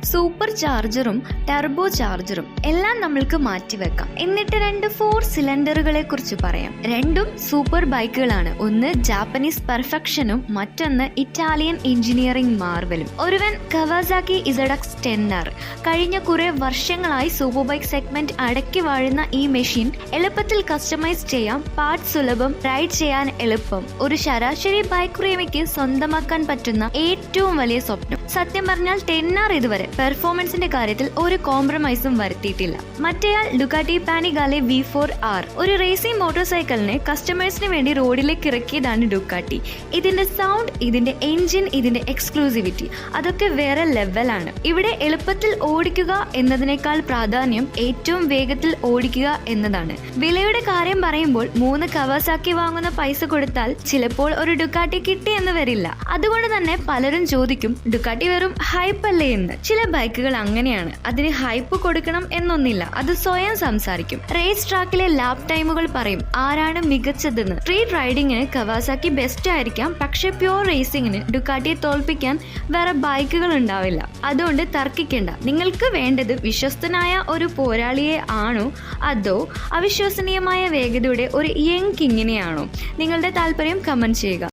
Super ചാർജറും turbo ചാർജറും എല്ലാം നമ്മൾക്ക് മാറ്റിവെക്കാം. എന്നിട്ട് 2 4 സിലിണ്ടറുകളെ കുറിച്ച് പറയാം. രണ്ടും സൂപ്പർ ബൈക്കുകളാണ്. ഒന്ന് ജാപ്പനീസ് പെർഫെക്ഷനും മറ്റൊന്ന് ഇറ്റാലിയൻ എഞ്ചിനീയറിംഗ് മാർവലും. ഒരുവൻ കവാസാക്കി ZX 10R. കഴിഞ്ഞ കുറെ വർഷങ്ങളായി സൂപ്പർ ബൈക്ക് സെഗ്മെന്റ് അടക്കി വാഴുന്ന ഈ മെഷീൻ എളുപ്പത്തിൽ കസ്റ്റമൈസ് ചെയ്യാം, പാർട്ട് സുലഭം, റൈഡ് ചെയ്യാൻ എളുപ്പം. ഒരു ശരാശരി ബൈക്ക് പ്രേമിക്ക് സ്വന്തമാക്കാൻ പറ്റുന്ന ഏറ്റവും വലിയ സ്വപ്നം. സത്യം പറഞ്ഞാൽ 10R ഇതുവരെ പെർഫോമൻസിന്റെ കാര്യത്തിൽ ഒരു കോംപ്രമൈസും വരുത്തിയിട്ടില്ല. മറ്റേയാൾ ഡുക്കാട്ടി പാനിഗാലെ V4R. ഒരു റേസിംഗ് മോട്ടോർ സൈക്കിളിനെ കസ്റ്റമേഴ്സിന് വേണ്ടി റോഡിലേക്ക് ഇറക്കിയതാണ് ഡുക്കാട്ടി. ഇതിന്റെ സൗണ്ട്, ഇതിന്റെ എഞ്ചിൻ, ഇതിന്റെ എക്സ്ക്ലൂസിവിറ്റി അതൊക്കെ വേറെ ലെവലാണ്. ഇവിടെ എളുപ്പത്തിൽ ഓടിക്കുക എന്നതിനേക്കാൾ പ്രാധാന്യം ഏറ്റവും വേഗത്തിൽ ഓടിക്കുക എന്നതാണ്. വിലയുടെ കാര്യം പറയുമ്പോൾ 3 കവാസാക്കി വാങ്ങുന്ന പൈസ കൊടുത്താൽ ചിലപ്പോൾ ഒരു ഡുക്കാട്ടി കിട്ടിയെന്ന് വരില്ല. അതുകൊണ്ട് തന്നെ പലരും ചോദിക്കും, ഡുക്കാട്ടി വെറും ഹൈപ്പ് അല്ലേ എന്ന്. ചില ബൈക്കുകൾ അങ്ങനെയാണ്. അതിന് ഹൈപ്പ് കൊടുക്കണം എന്നൊന്നില്ല, അത് സ്വയം സംസാരിക്കും. റേസ് ട്രാക്കിലെ ലാപ്പ് ടൈമുകൾ പറയും ആരാണ് മികച്ചതെന്ന്. സ്ട്രീറ്റ് റൈഡിങ്ങിന് കവാസാക്കി ബെസ്റ്റ് ആയിരിക്കാം, പക്ഷെ പ്യോർ റേസിംഗിന് ഡുക്കാട്ടിയെ തോൽപ്പിക്കാൻ വേറെ ബൈക്കുകൾ ഉണ്ടാവില്ല. അതുകൊണ്ട് തർക്കിക്കേണ്ട. നിങ്ങൾക്ക് വേണ്ടത് വിശ്വസ്തനായ ഒരു പോരാളിയെ ആണോ അതോ അവിശ്വസനീയമായ വേഗതയുടെ ഒരു യങ് കിങ്ങിനെയാണോ? നിങ്ങളുടെ താല്പര്യം കമന്റ് ചെയ്യുക.